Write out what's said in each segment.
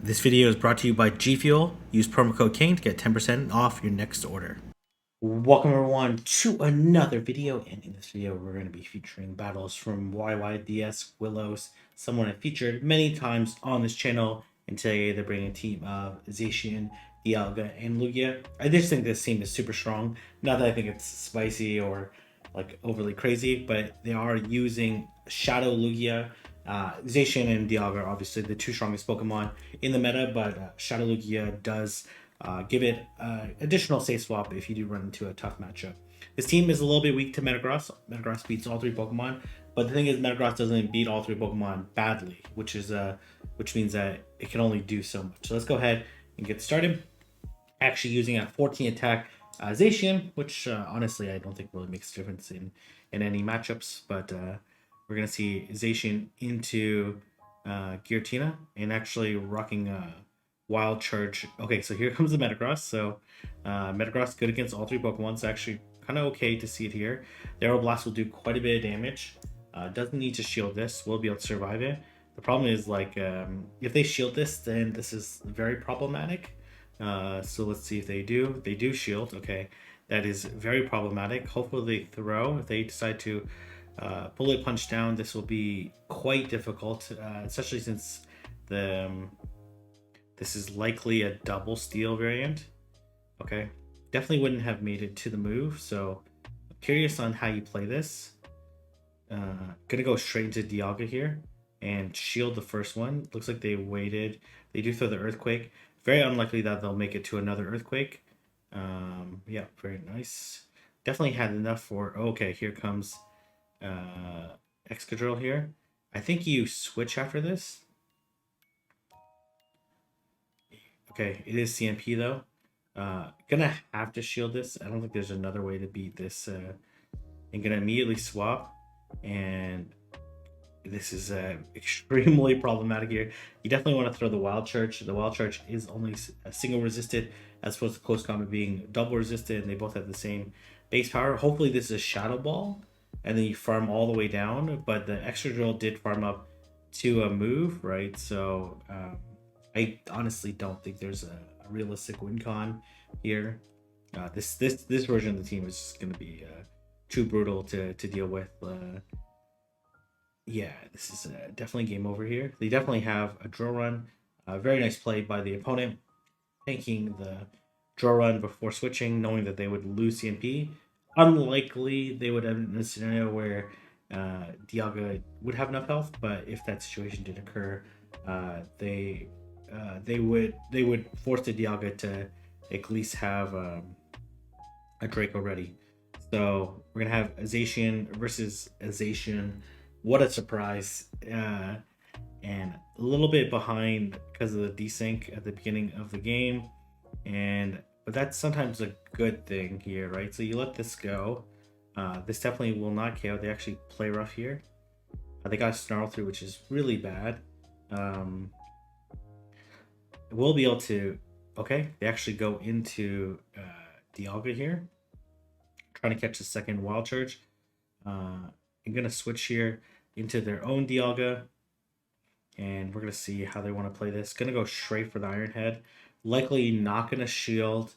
This video is brought to you by G Fuel. Use promo code Kane to get 10% off your next order. Welcome everyone to another video, and in this video we're going to be featuring battles from YYDS Willows, someone I've featured many times on this channel, and today they're bringing a team of Zacian, Dialga, and Lugia. I just think this team is super strong. Not that I think it's spicy or like overly crazy, but they are using Shadow Lugia. Zacian and Dialga are obviously the two strongest Pokemon in the meta, but Shadow Lugia does give it additional safe swap if you do run into a tough matchup. This team is a little bit weak to Metagross. Metagross beats all three Pokemon, but the thing is Metagross doesn't beat all three Pokemon badly, which means that it can only do so much. So let's go ahead and get started. Actually using a 14 attack Zacian, which honestly I don't think really makes a difference in any matchups, but we're going to see Zacian into Giratina and actually rocking Wild Charge. Okay, so here comes the Metagross. So Metagross good against all three Pokemon. It's actually kind of okay to see it here. The Aeroblast will do quite a bit of damage. Doesn't need to shield this. We'll be able to survive it. The problem is, like, if they shield this, then this is very problematic. So let's see if they do. They do shield. Okay, that is very problematic. Hopefully they throw. If they decide to bullet punch down, this will be quite difficult, especially since this is likely a double steel variant. Okay, definitely wouldn't have made it to the move, so I'm curious on how you play this. Gonna go straight into Dialga here and shield the first one. Looks like they waited. They do throw the Earthquake. Very unlikely that they'll make it to another Earthquake. Yeah, very nice. Definitely had enough for... Okay, here comes Excadrill here. I think you switch after this. Okay, it is CMP though. Gonna have to shield this. I don't think there's another way to beat this. And gonna immediately swap, and this is extremely problematic here. You definitely want to throw the Wild Charge. The Wild Charge is only a single resisted, as opposed to close combat being double resisted, and they both have the same base power. Hopefully this is a Shadow Ball, and then you farm all the way down, but the Excadrill did farm up to a move, right? So I honestly don't think there's a realistic win con here. This version of the team is just going to be too brutal to deal with. Yeah, this is definitely game over here. They definitely have a draw run. Very nice play by the opponent, tanking the draw run before switching, knowing that they would lose CMP. Unlikely they would have in a scenario where Dialga would have enough health, but if that situation did occur, they would force the Dialga to at least have a Draco ready. So we're gonna have Zacian versus Zacian. What a surprise! And a little bit behind because of the desync at the beginning of the game, but that's sometimes a good thing here, right? So you let this go. This definitely will not KO. They actually play rough here. They got a Snarl through, which is really bad. We'll be able to... Okay, they actually go into Dialga here, trying to catch the second Wild Charge. I'm gonna switch here into their own Dialga, and we're gonna see how they want to play this. Gonna go straight for the Iron Head. Likely not gonna shield.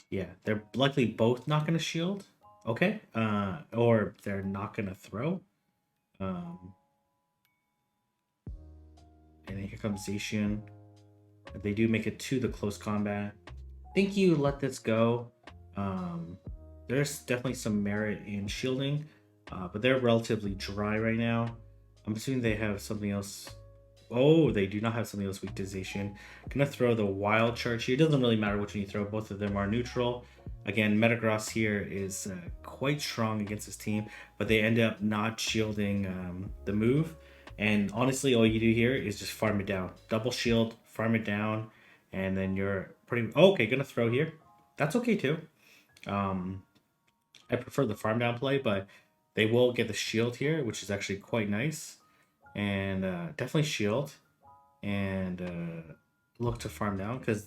Yeah, they're likely both not gonna shield. Okay, or they're not gonna throw. And then here comes Zacian. They do make it to the close combat. I think you let this go. There's definitely some merit in shielding, but they're relatively dry right now. I'm assuming they have something else. Oh, they do not have something else weak to Zacian. Gonna throw the Wild Charge here. It doesn't really matter which one you throw. Both of them are neutral. Again, Metagross here is quite strong against this team, but they end up not shielding the move. And honestly, all you do here is just farm it down. Double shield, farm it down, and then you're pretty... Oh, okay, gonna throw here. That's okay too. I prefer the farm down play, but they will get the shield here, which is actually quite nice. And definitely shield and look to farm down, because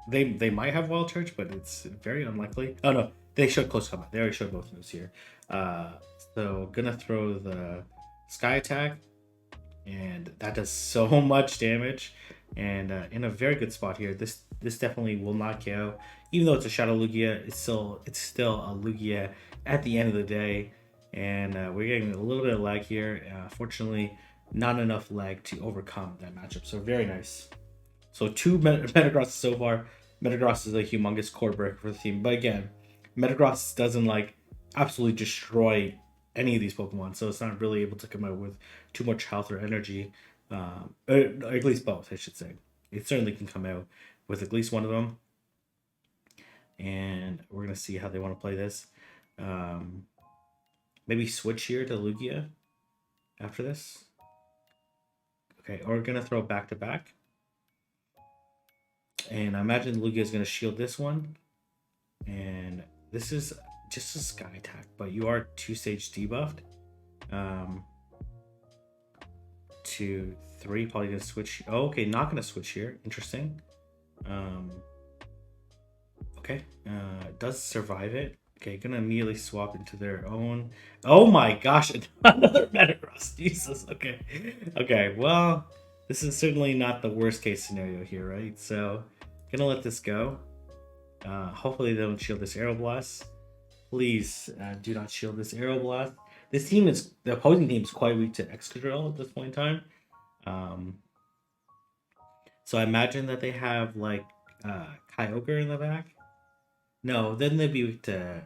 they might have Wild Charge, but it's very unlikely. Oh no, they showed close combat. They already showed both moves here. So gonna throw the Sky Attack and that does so much damage. And in a very good spot here. This definitely will not KO. Even though it's a Shadow Lugia, it's still a Lugia at the end of the day. And we're getting a little bit of lag here. Fortunately, not enough lag to overcome that matchup. So very nice. So two Metagross so far. Metagross is a humongous core breaker for the team. But again, Metagross doesn't like absolutely destroy any of these Pokemon. So it's not really able to come out with too much health or energy. Or at least both, I should say. It certainly can come out with at least one of them. And we're going to see how they want to play this. Maybe switch here to Lugia after this. Okay, or we're going to throw back to back. And I imagine Lugia is going to shield this one. And this is just a Sky attack, but you are 2-stage debuffed. 2, 3, probably going to switch. Oh, okay, not going to switch here. Interesting. Okay, does survive it. Okay, gonna immediately swap into their own. Oh my gosh, another Metagross. Jesus, okay. Okay, well, this is certainly not the worst case scenario here, right? So, gonna let this go. Hopefully they don't shield this Aeroblast. Please do not shield this Aeroblast. The opposing team is quite weak to Excadrill at this point in time. So I imagine that they have like Kyogre in the back. No, then they'd be weak to.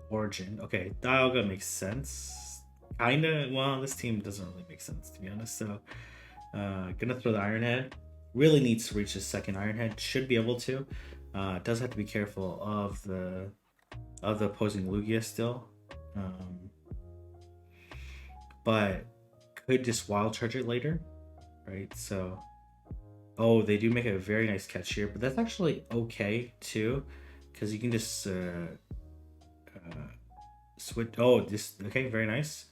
Origin. Okay, Dialga makes sense. Kinda. Well, this team doesn't really make sense to be honest. So, gonna throw the Iron Head. Really needs to reach the second Iron Head. Should be able to. Does have to be careful of the opposing Lugia still. But could just wild charge it later, right? So. Oh, they do make a very nice catch here, but that's actually okay too, because you can just switch. Oh, this okay, very nice.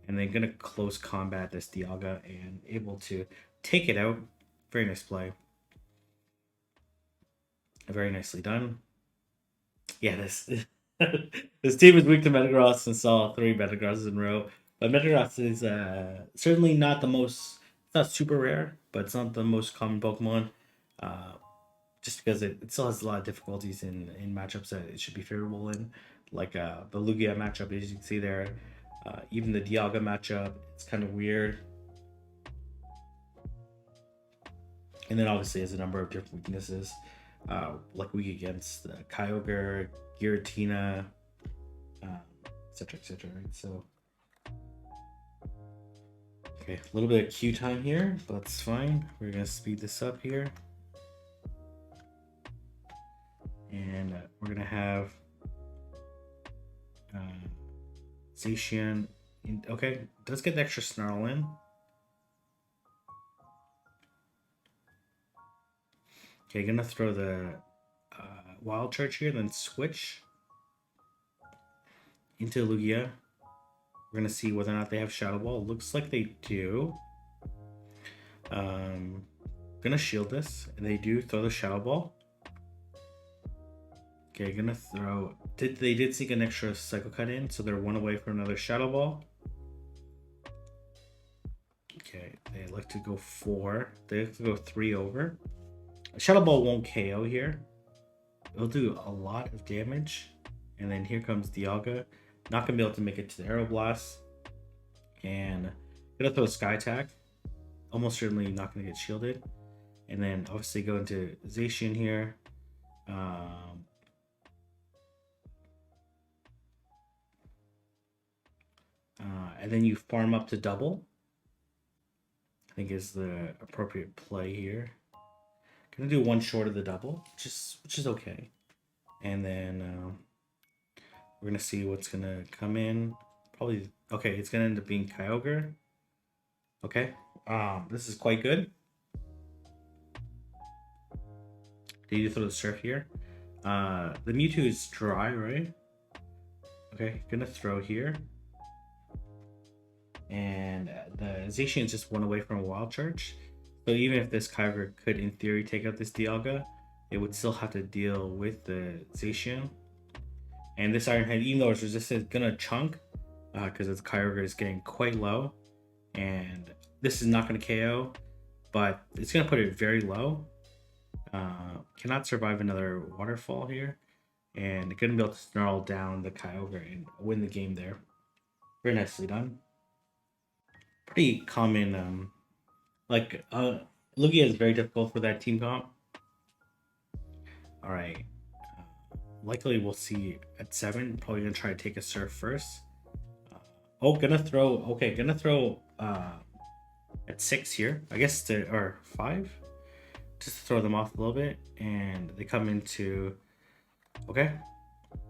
And they're gonna close combat this Dialga and able to take it out. Very nice play. Very nicely done. Yeah, this this team is weak to Metagross and saw 3 Metagrosses in a row. But Metagross is certainly not the most. It's not super rare, but it's not the most common Pokemon. Just because it still has a lot of difficulties in matchups that it should be favorable in, like the Lugia matchup, as you can see there. Even the Dialga matchup, it's kind of weird. And then obviously has a number of different weaknesses, like weak against Kyogre, Giratina, etc., etc. Right? So, okay, a little bit of queue time here, but it's fine. We're gonna speed this up here, and we're gonna have Zacian. Okay, does get the extra Snarl in. Okay, gonna throw the Wild Charge here, then switch into Lugia. We're gonna see whether or not they have Shadow Ball. Looks like they do. Gonna shield this, and they do throw the Shadow Ball. Okay, gonna throw. They did sneak an extra Psycho Cut in, so they're 1 away from another Shadow Ball. Okay, they like to go 4. They have to go 3 over. Shadow Ball won't KO here. It'll do a lot of damage. And then here comes Dialga. Not gonna be able to make it to the Aeroblast. And gonna throw a Sky Attack. Almost certainly not gonna get shielded. And then obviously go into Zacian here. And then you farm up to double. I think is the appropriate play here. Gonna do 1 short of the double, which is okay. And then we're gonna see what's gonna come in. Probably okay. It's gonna end up being Kyogre. Okay. This is quite good. Did you throw the Surf here? The Mewtwo is dry, right? Okay, gonna throw here. And the Zacian is just 1 away from a Wild Charge. So even if this Kyogre could, in theory, take out this Dialga, it would still have to deal with the Zacian. And this Iron Head, even though it's resistant, is gonna chunk. because its Kyogre is getting quite low, and this is not going to KO, but it's going to put it very low. Cannot survive another waterfall here, and going to be able to snarl down the Kyogre and win the game there. Very nicely done. Pretty common, Lugia is very difficult for that team comp. All right. Likely we'll see at 7. Probably gonna try to take a surf first. Gonna throw. Okay, gonna throw at 6 here. I guess or 5, just to throw them off a little bit, and they come into. Okay,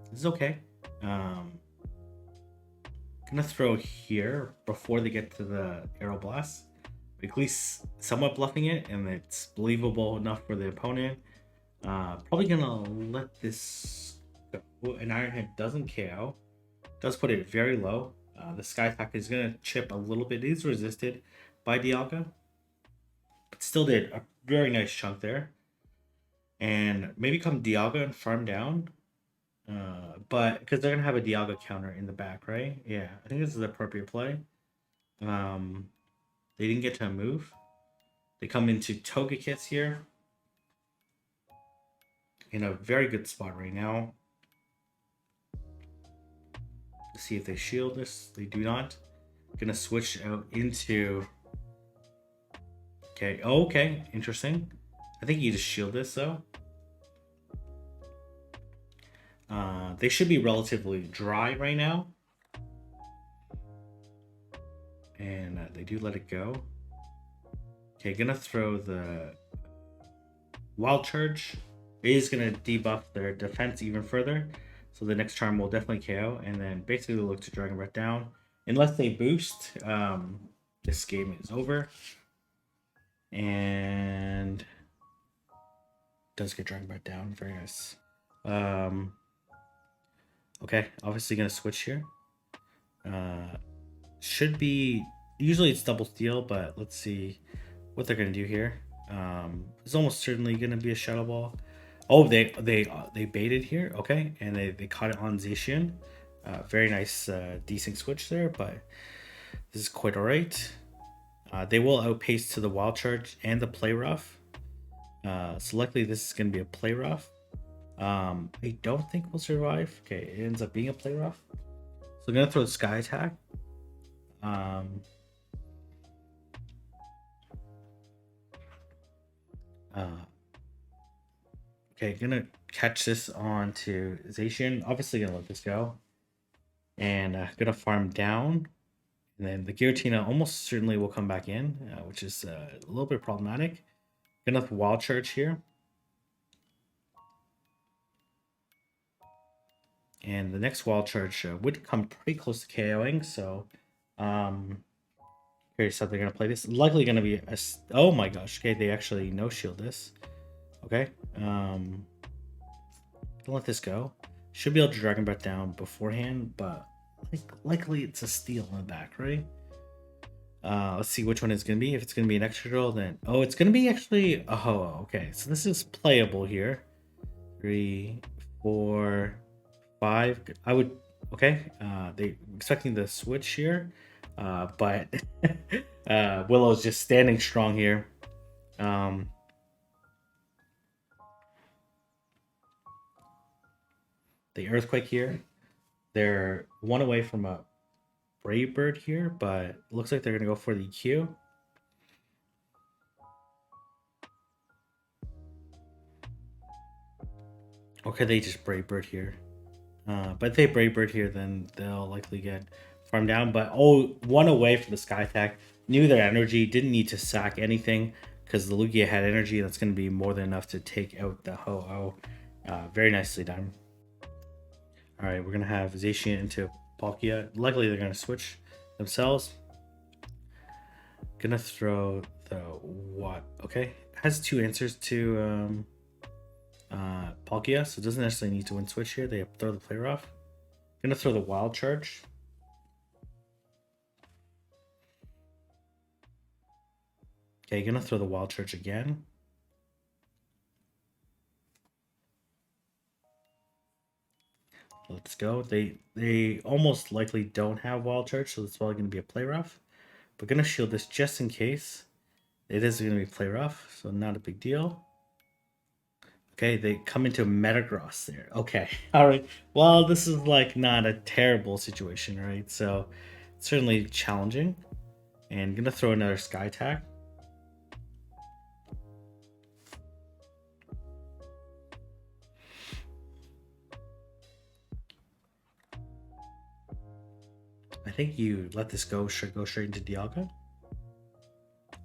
this is okay. Gonna throw here before they get to the Aero Blast. At least somewhat bluffing it, and it's believable enough for the opponent. Probably gonna let this go. An Iron Head doesn't KO. Does put it very low. The Sky Attack is gonna chip a little bit. It is resisted by Dialga, but still did a very nice chunk there. And maybe come Dialga and farm down. But because they're gonna have a Dialga counter in the back, right? Yeah, I think this is the appropriate play. They didn't get to a move. They come into Togekits here. In a very good spot right now. Let's see if they shield this. They do not. Gonna switch out into. Okay. Oh, okay. Interesting. I think you just shield this though. They should be relatively dry right now. And they do let it go. Okay, gonna throw the Wild Charge. It is gonna debuff their defense even further. So the next charm will definitely KO. And then basically look to Dragon Breath down. Unless they boost, this game is over. And does get Dragon Breath down. Very nice. Okay, obviously gonna switch here. Should be usually it's double steal, but let's see what they're gonna do here. It's almost certainly gonna be a Shadow Ball. Oh, they baited here. Okay, and they caught it on Zacian. Very nice decent switch there, but this is quite alright. They will outpace to the Wild Charge and the Play Rough. So likely this is going to be a Play Rough. I don't think we'll survive. Okay, it ends up being a Play Rough. So I'm going to throw the Sky Attack. Okay, gonna catch this on to Zacian. Obviously gonna let this go. And gonna farm down. And then the Giratina almost certainly will come back in, which is a little bit problematic. Gonna Wild Charge here. And the next Wild Charge would come pretty close to KOing, so curious how they're gonna play this. Likely gonna be a, oh my gosh, okay, they actually no shield this. Okay. Don't let this go. Should be able to Dragon Breath down beforehand, but likely it's a steal in the back, right? Let's see which one it's gonna be. If it's gonna be an extra drill, then it's gonna be actually a Ho-Oh. Okay, so this is playable here. 3, 4, 5. I would they expecting the switch here, but Willow's just standing strong here. The Earthquake here. They're one away from a Brave Bird here, but it looks like they're gonna go for the Q. Okay, they just Brave Bird here. But if they Brave Bird here, then they'll likely get farmed down. But one away from the Sky Attack. Knew their energy, didn't need to sack anything because the Lugia had energy. That's going to be more than enough to take out the Ho-Oh. Very nicely done. All right, we're going to have Zacian into Palkia. Likely they're going to switch themselves. Gonna throw the what? Okay, has 2 answers to Palkia, so it doesn't necessarily need to win switch here. They throw the player off. Gonna throw the Wild Charge. Okay, gonna throw the Wild Charge again. let's go. They almost likely don't have wild charge, so it's probably going to be a play rough. But gonna shield this just in case. It is going to be play rough, so not a big deal. Okay, they come into Metagross there. Okay, all right. Well, this is like not a terrible situation, right? So certainly challenging. And gonna throw another Sky Attack. I think you let this go straight into Dialga.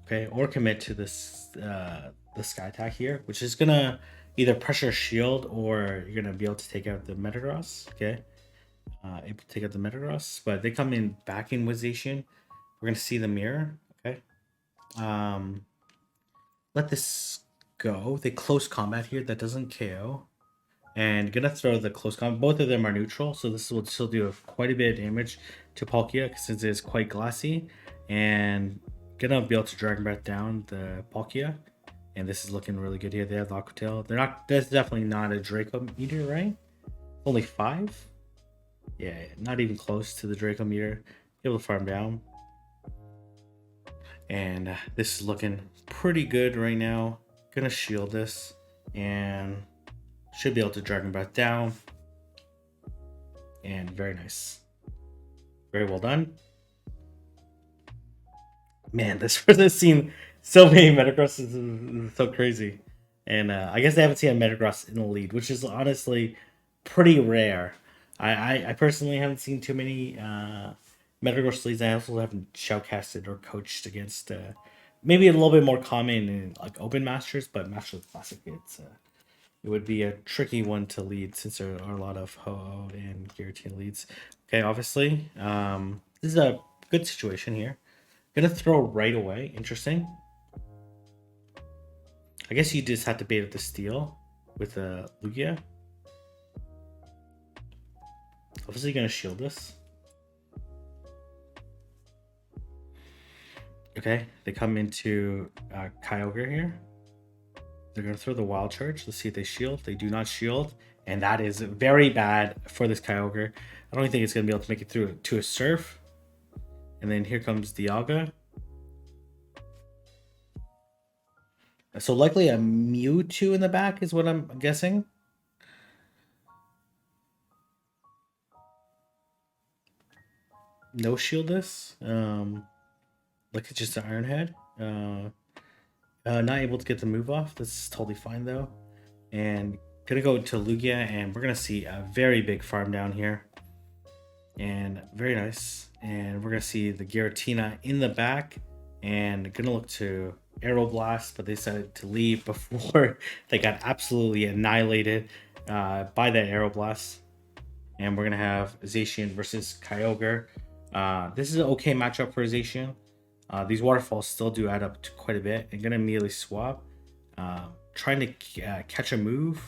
Okay, or commit to this the Sky Attack here, which is gonna either pressure shield or you're gonna be able to take out the Metagross. Okay, able to take out the Metagross, but they come in back in with Zacian. We're gonna see the mirror. Okay, let this go. They close combat here. That doesn't KO. And gonna throw the close combat. Both of them are neutral, so this will still do quite a bit of damage to Palkia since it's quite glassy. And gonna be able to Dragon Breath down the Palkia. And this is looking really good here. They have the Aqua Tail. They're not. That's definitely not a Draco meter, right? Only 5. Yeah, not even close to the Draco meter. Able to farm down. And this is looking pretty good right now. Gonna shield this and should be able to Dragon Breath down. And very nice. Very well done. Man, this has seen so many Metagross is so crazy. And I guess they haven't seen a Metagross in the lead, which is honestly pretty rare. I personally haven't seen too many Metagross leads. I also haven't shoutcasted or coached against maybe a little bit more common in like Open Masters, but Masters Classic it would be a tricky one to lead since there are a lot of Ho-Oh and Giratina leads. Okay, obviously, this is a good situation here. Gonna throw right away. Interesting. I guess you just have to bait up the steal with a Lugia. Obviously, gonna shield this. Okay, they come into Kyogre here. They're going to throw the Wild Charge. Let's see if they shield. They do not shield. And that is very bad for this Kyogre. I don't think it's going to be able to make it through to a Surf. And then here comes Dialga. So likely a Mewtwo in the back is what I'm guessing. No shield this. Like it's just an Iron Head. Not able to get the move off. This is totally fine though. And gonna go to Lugia, and we're gonna see a very big farm down here. And very nice. And we're gonna see the Giratina in the back, and gonna look to Aeroblast, but they decided to leave before they got absolutely annihilated by that Aeroblast. And we're gonna have Zacian versus Kyogre. This is an okay matchup for Zacian. These waterfalls still do add up to quite a bit. I'm gonna immediately swap. Trying to catch a move.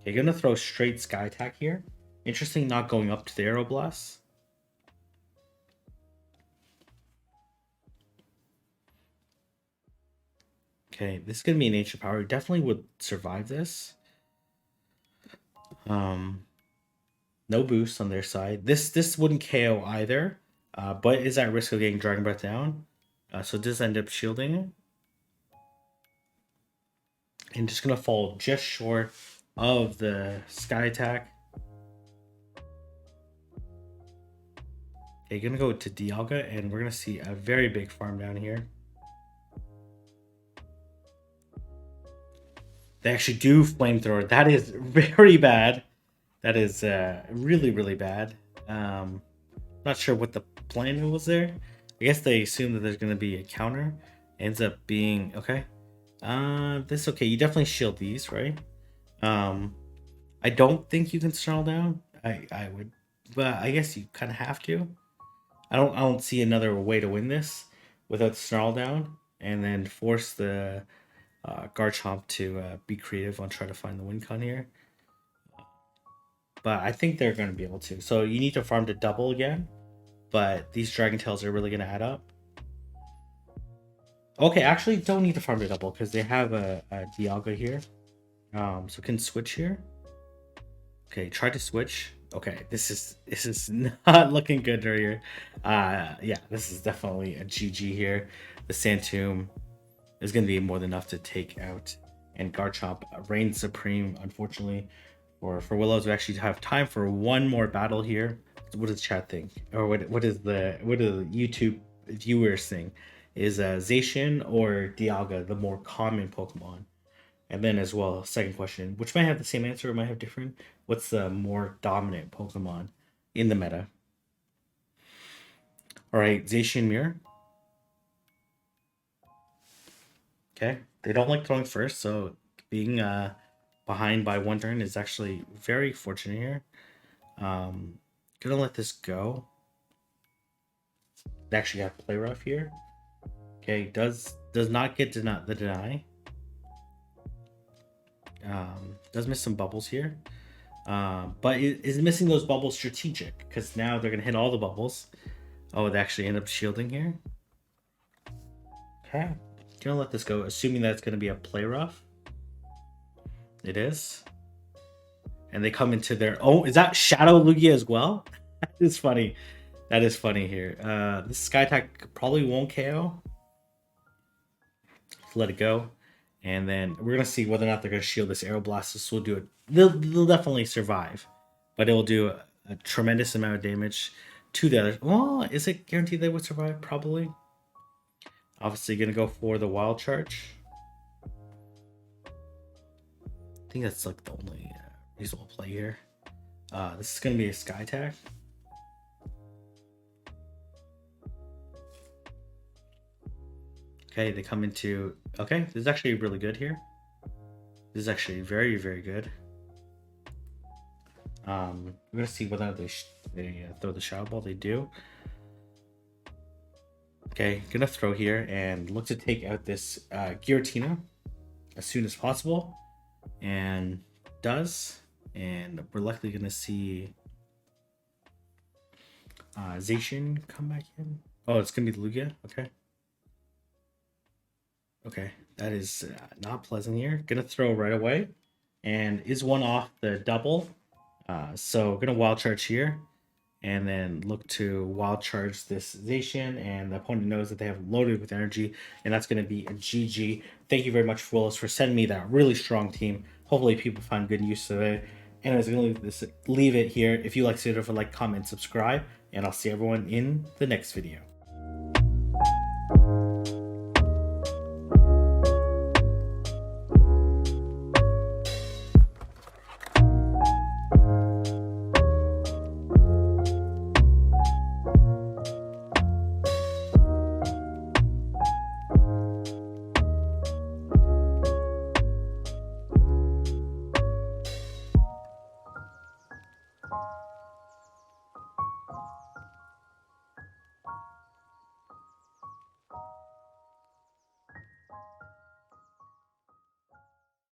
Okay, gonna throw straight Sky Attack here. Interesting, not going up to the Aeroblast. Okay, this is gonna be an Ancient Power. Definitely would survive this. No boost on their side. This wouldn't KO either, but is at risk of getting Dragon Breath down. So this end up shielding it. And just gonna fall just short of the Sky Attack. Okay, gonna go to Dialga, and we're gonna see a very big farm down here. They actually do Flamethrower. That is very bad. That is really, really bad. Not sure what the plan was there. I guess they assume that there's gonna be a counter. Ends up being okay. This okay. You definitely shield these, right? I don't think you can snarl down. I would, but I guess you kind of have to. I don't see another way to win this without snarl down, and then force the Garchomp to be creative on trying to find the win con here. But I think they're going to be able to. So you need to farm to double again, but these Dragon Tails are really going to add up. Okay, actually don't need to farm to double because they have a Dialga here. So can switch here. Okay, try to switch. Okay, this is not looking good right here. Yeah, this is definitely a GG here. The Santum is going to be more than enough to take out, and Garchomp reigns supreme. Unfortunately, for Willows, we actually have time for one more battle here. What does chat think, or what is the YouTube viewers think? Is Zacian or Dialga the more common Pokemon? And then as well, second question, which might have the same answer or might have different. What's the more dominant Pokemon in the meta? All right, Zacian Mirror. Okay, they don't like throwing first, so being behind by one turn is actually very fortunate here. Gonna let this go. They actually have play rough here. Okay, does not get the deny. Does miss some bubbles here. But it is missing those bubbles strategic because now they're gonna hit all the bubbles. Oh, they actually end up shielding here. Okay, gonna let this go, assuming that it's gonna be a play rough. It is, and they come into their. Oh, is that Shadow Lugia as well? That is funny. That is funny here. This Sky Attack probably won't KO. Let's let it go, and then we're gonna see whether or not they're gonna shield this Aeroblast. This will do it. They'll definitely survive, but it will do a tremendous amount of damage to the other. Well, is it guaranteed they would survive? Probably. Obviously, gonna go for the Wild Charge. I think that's like the only reasonable play here. This is gonna be a Sky Attack. Okay, they come into. Okay, this is actually really good here. This is actually very, very good. We're gonna see whether they throw the Shadow Ball. They do. Okay, gonna throw here and look to take out this Giratina as soon as possible, and does. And we're likely gonna see Zacian come back in. Oh, it's gonna be Lugia. Okay. Okay, that is not pleasant here. Gonna throw right away, and is one off the double. So gonna wild charge here, and then look to wild charge this Zacian, and the opponent knows that they have loaded with energy, and that's gonna be a GG. Thank you very much, Willis, for sending me that really strong team. Hopefully, people find good use of it. Anyways, I'm gonna leave it here. If you like to, don't like, comment, subscribe, and I'll see everyone in the next video.